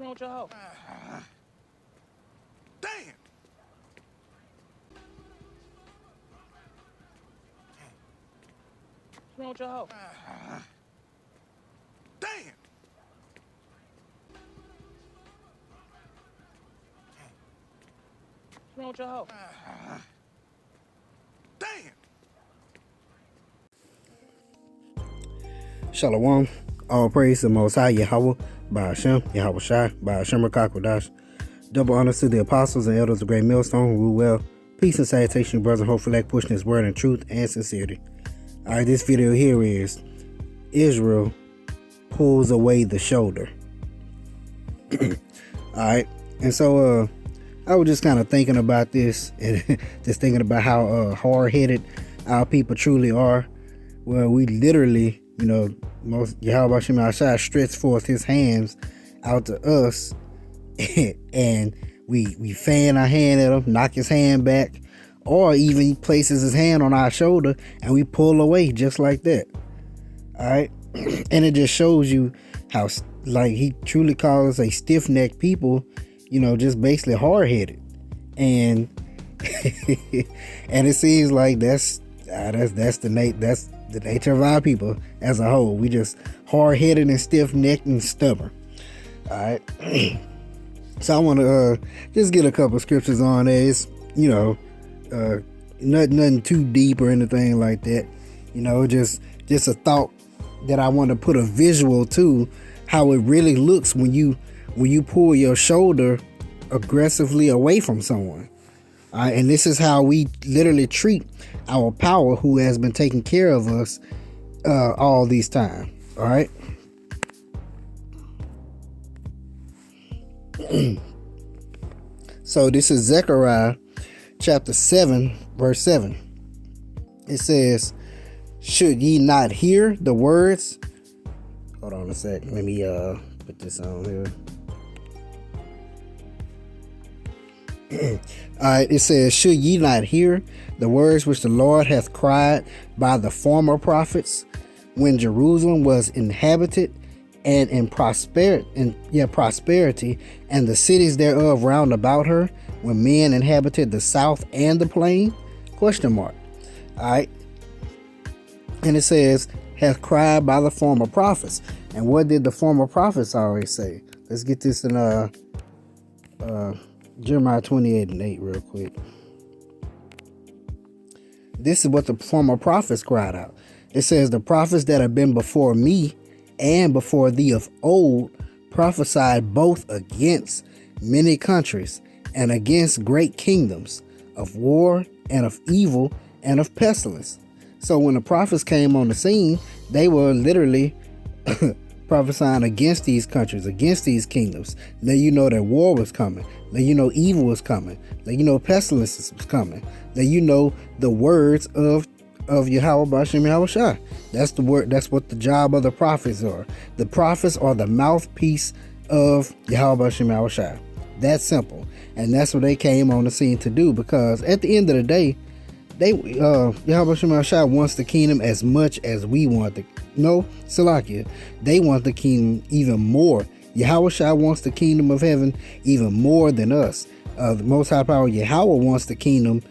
wrong with your hoe? Damn! What's wrong with your hoe? Damn! What's wrong with your hoe? Damn! Shalom. All praise to the Most High Yahweh, Ba'ashem, Yahweh Shai, Ba'ashem Rakakwadash. Double honors to the apostles and elders of Great Millstone who rule well. Peace and salutation, brothers, and hopefully like pushing His word in truth and sincerity. Alright, this video here is Israel pulls away the shoulder. Alright, and so I was just kind of thinking about this and just thinking about how hard-headed our people truly are. Well, we literally, most Yahweh Shai stretched forth His hands out to us, and we fan our hand at Him, knock His hand back, or even He places His hand on our shoulder and we pull away just like that. All right, and it just shows you how like He truly calls a stiff-necked people, just basically hard-headed, and and it seems like that's the nature of our people as a whole. We just hard-headed and stiff-necked and stubborn. All right. So I want to just get a couple scriptures on there. It's, nothing too deep or anything like that. Just a thought that I want to put a visual to how it really looks when you pull your shoulder aggressively away from someone. All right, and this is how we literally treat our power who has been taking care of us all these time. All right. So this is Zechariah chapter 7 verse 7. It says, should ye not hear the words? Hold on a sec. Let me put this on here. Alright, it says, should ye not hear the words which the Lord hath cried by the former prophets, when Jerusalem was inhabited and in prosperity, and the cities thereof round about her, when men inhabited the south and the plain? Question mark. Alright. And it says, hath cried by the former prophets. And what did the former prophets always say? Let's get this in Jeremiah 28:8 real quick. This is what the former prophets cried out. It says, the prophets that have been before me and before thee of old prophesied both against many countries and against great kingdoms, of war and of evil and of pestilence. So when the prophets came on the scene, they were literally prophesying against these countries, against these kingdoms. Let you know that war was coming. Let you know evil was coming. Let you know pestilence was coming. Let you know the words of Yahweh Ba'ashem Yahweh Shai. That's the word. That's what the job of the prophets are. The prophets are the mouthpiece of Yahweh Ba'ashem Yahweh Shai. That's simple. And that's what they came on the scene to do, because at the end of the day, Yahweh Ba'ashem Yahweh Shai wants the kingdom as much as we want the Salakia. They want the kingdom even more. Yahweh Shai wants the kingdom of heaven even more than us. The Most High Power Yahweh wants the kingdom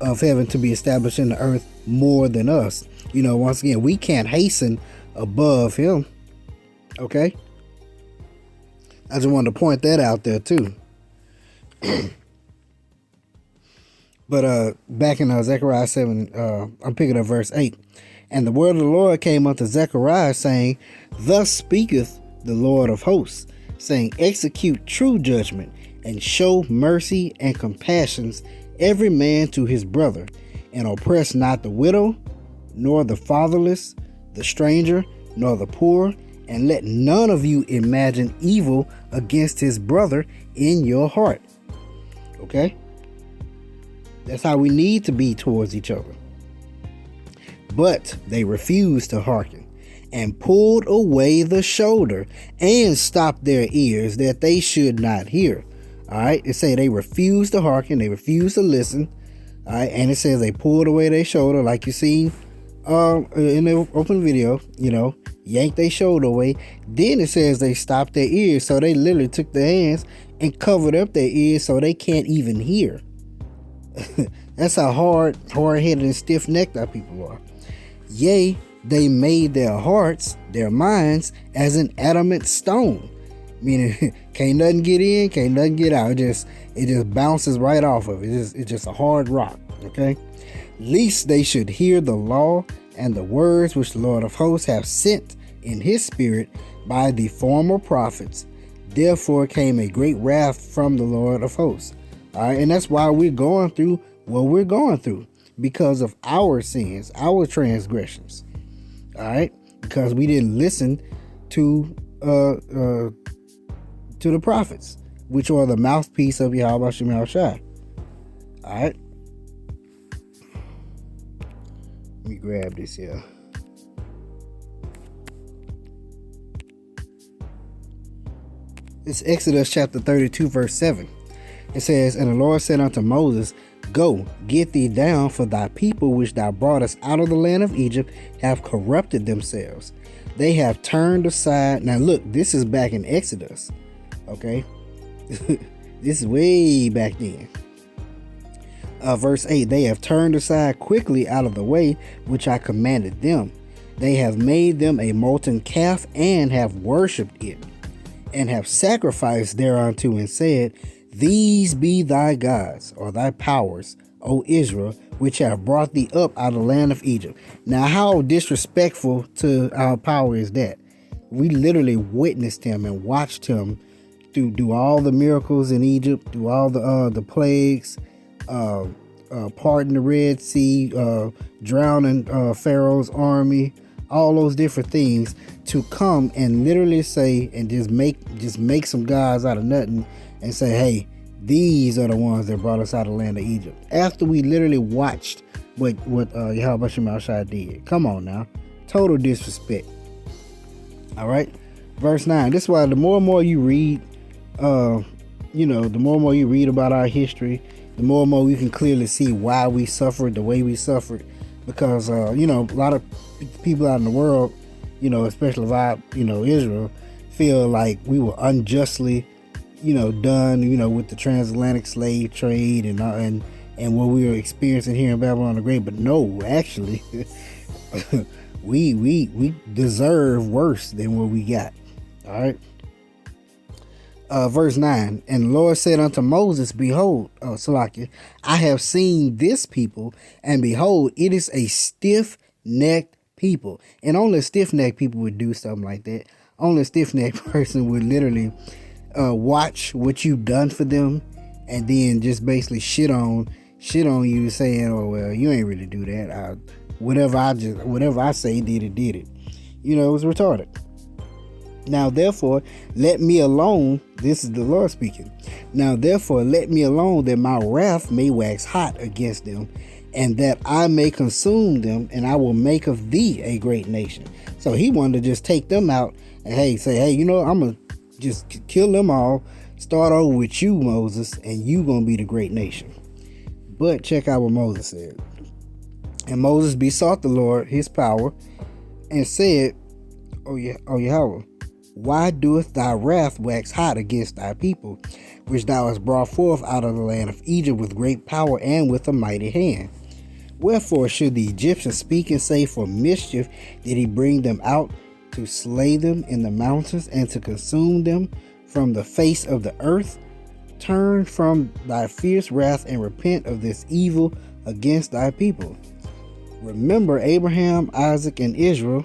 of heaven to be established in the earth more than us. Once again, we can't hasten above Him. Okay? I just wanted to point that out there too. But back in Zechariah 7, I'm picking up verse 8. And the word of the Lord came unto Zechariah, saying, thus speaketh the Lord of hosts, saying, execute true judgment, and show mercy and compassions every man to his brother, and oppress not the widow, nor the fatherless, the stranger, nor the poor, and let none of you imagine evil against his brother in your heart. Okay? That's how we need to be towards each other. But they refused to hearken, and pulled away the shoulder, and stopped their ears, that they should not hear. All right, it say they refused to hearken, they refused to listen. All right, and it says they pulled away their shoulder, like you see in the open video. yanked their shoulder away. Then it says they stopped their ears. So they literally took their hands and covered up their ears so they can't even hear. That's how hard-headed and stiff-necked our people are. Yea, they made their hearts, their minds, as an adamant stone. Meaning, can't nothing get in, can't nothing get out. It just bounces right off of it. It's just a hard rock. Okay? Lest they should hear the law and the words which the Lord of hosts have sent in his spirit by the former prophets. Therefore came a great wrath from the Lord of hosts. All right, and that's why we're going through what we're going through, because of our sins, our transgressions. All right, because we didn't listen to the prophets, which are the mouthpiece of Yahweh Shem Shai. All right, let me grab this here. It's Exodus chapter 32, verse 7. It says, And the Lord said unto Moses, Go, get thee down, for thy people which thou broughtest out of the land of Egypt have corrupted themselves. They have turned aside. Now look, this is back in Exodus. Okay? This is way back then. Verse 8, They have turned aside quickly out of the way which I commanded them. They have made them a molten calf and have worshipped it, and have sacrificed thereunto, and said, These be thy gods, or thy powers, O Israel, which have brought thee up out of the land of Egypt. Now, how disrespectful to our power is that? We literally witnessed him and watched him do all the miracles in Egypt, do all the plagues, parting the Red Sea, drowning Pharaoh's army, all those different things, to come and literally say and just make some gods out of nothing and say, hey, these are the ones that brought us out of the land of Egypt. After we literally watched what Yahweh Shem Shai did. Come on now. Total disrespect. All right. Verse 9. This is why the more and more you read, the more and more you read about our history, the more and more you can clearly see why we suffered the way we suffered. Because, a lot of people out in the world, especially Israel, feel like we were unjustly, done, with the transatlantic slave trade and what we were experiencing here in Babylon the Great. But no, actually, we deserve worse than what we got. All right. Verse 9, And the Lord said unto Moses, Behold, Salakia, I have seen this people, and behold, it is a stiff-necked people. And only a stiff-necked people would do something like that. Only a stiff-necked person would literally watch what you've done for them, and then just basically shit on you, saying, oh, well, you ain't really do that. Whatever I say did it. It was retarded. Now, therefore, let me alone. This is the Lord speaking. Now, therefore, let me alone, that my wrath may wax hot against them, and that I may consume them, and I will make of thee a great nation. So he wanted to just take them out and say, I'm going to just kill them all, start over with you, Moses, and you going to be the great nation. But check out what Moses said. And Moses besought the Lord his power and said, O Yahweh, why doeth thy wrath wax hot against thy people, which thou hast brought forth out of the land of Egypt with great power and with a mighty hand? Wherefore should the Egyptians speak and say, For mischief did he bring them out, to slay them in the mountains, and to consume them from the face of the earth? Turn from thy fierce wrath, and repent of this evil against thy people. Remember Abraham, Isaac, and Israel,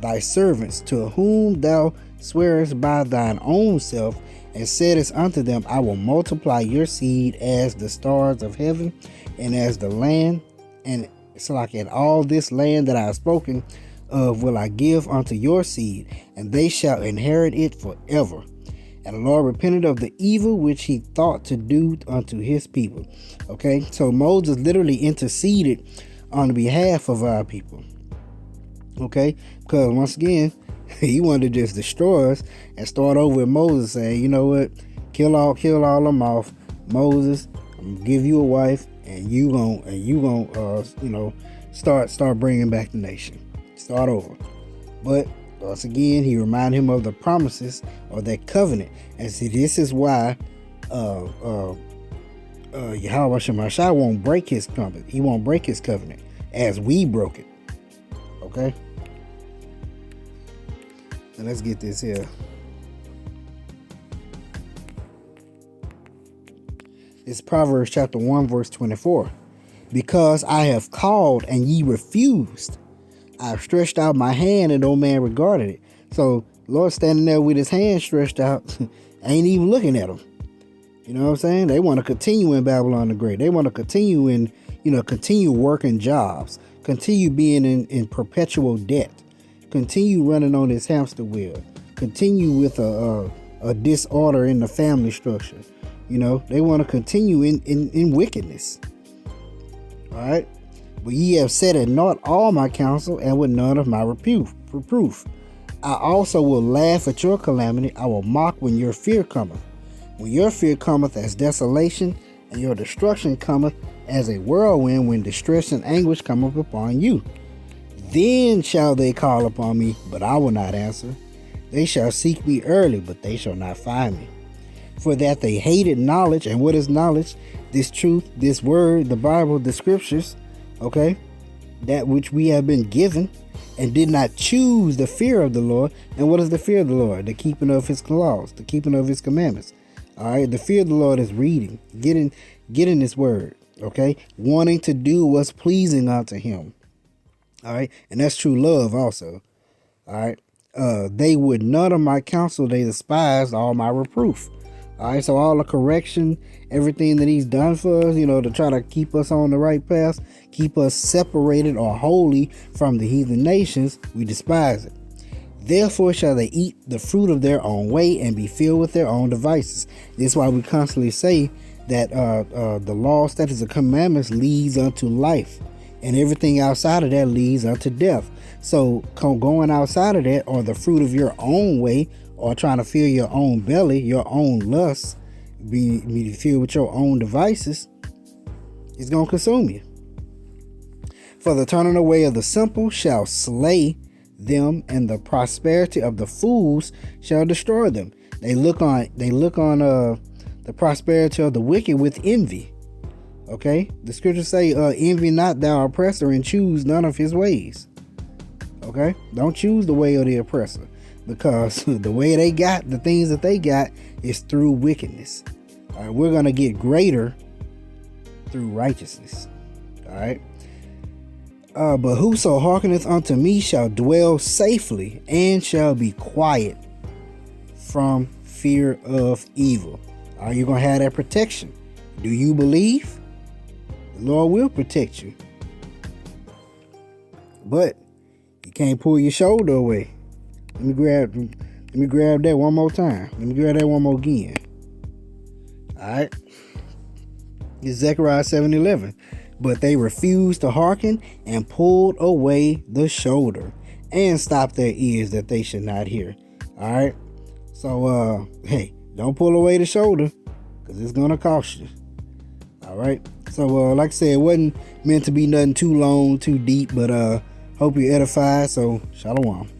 thy servants, to whom thou swearest by thine own self, and saidest unto them, I will multiply your seed as the stars of heaven, and as the land, and it's like in all this land that I have spoken of will I give unto your seed, and they shall inherit it forever. And the Lord repented of the evil which he thought to do unto his people. Okay, so Moses literally interceded on behalf of our people. Okay, because once again, he wanted to just destroy us and start over with Moses, saying, you know what, kill all them off. Moses, I'm gonna give you a wife, and you gonna start bringing back the nation, start over. But Once again, he reminded him of the promises or that covenant. And see, this is why Yahweh Shemashah won't break his covenant. He won't break his covenant as we broke it. Okay? So let's get this here. It's Proverbs chapter 1, verse 24. Because I have called and ye refused. I have stretched out my hand and no man regarded it. So Lord standing there with his hand stretched out, ain't even looking at him. You know what I'm saying? They want to continue in Babylon the Great. They want to continue in, continue working jobs, continue being in perpetual debt, continue running on this hamster wheel, continue with a disorder in the family structure. They want to continue in wickedness. All right. But ye have set at naught all my counsel, and with none of my reproof. I also will laugh at your calamity. I will mock when your fear cometh. When your fear cometh as desolation, and your destruction cometh as a whirlwind, when distress and anguish cometh upon you. Then shall they call upon me, but I will not answer. They shall seek me early, but they shall not find me. For that they hated knowledge. And what is knowledge? This truth, this word, the Bible, the scriptures, okay? That which we have been given, and did not choose the fear of the Lord. And what is the fear of the Lord? The keeping of his laws, the keeping of his commandments. All right, the fear of the Lord is reading, getting his word, okay? Wanting to do what's pleasing unto him. All right, and that's true love also. All right, they would none of my counsel, they despised all my reproof. All right, so all the correction, everything that he's done for us, to try to keep us on the right path, keep us separated or holy from the heathen nations, we despise it. Therefore shall they eat the fruit of their own way and be filled with their own devices. This is why we constantly say that the law, statutes, and commandments leads unto life, and everything outside of that leads unto death. So going outside of that, or the fruit of your own way, or trying to fill your own belly, your own lust, be filled with your own devices, is going to consume you. For the turning away of the simple shall slay them, and the prosperity of the fools shall destroy them. They look on the prosperity of the wicked with envy. Okay, the scriptures say, envy not thou oppressor, and choose none of his ways. Okay, don't choose the way of the oppressor, because the way they got, the things that they got, is through wickedness. All right, we're gonna get greater through righteousness. All right. But whoso hearkeneth unto me shall dwell safely, and shall be quiet from fear of evil. Are you going to have that protection? Do you believe? The Lord will protect you. But you can't pull your shoulder away. Let me grab that one more time. Let me grab that one more again. All right. It's Zechariah 7:11. But they refused to hearken, and pulled away the shoulder, and stopped their ears that they should not hear. All right. So, hey, don't pull away the shoulder, because it's going to cost you. All right. So, like I said, it wasn't meant to be nothing too long, too deep, but hope you're edified. So, shalom.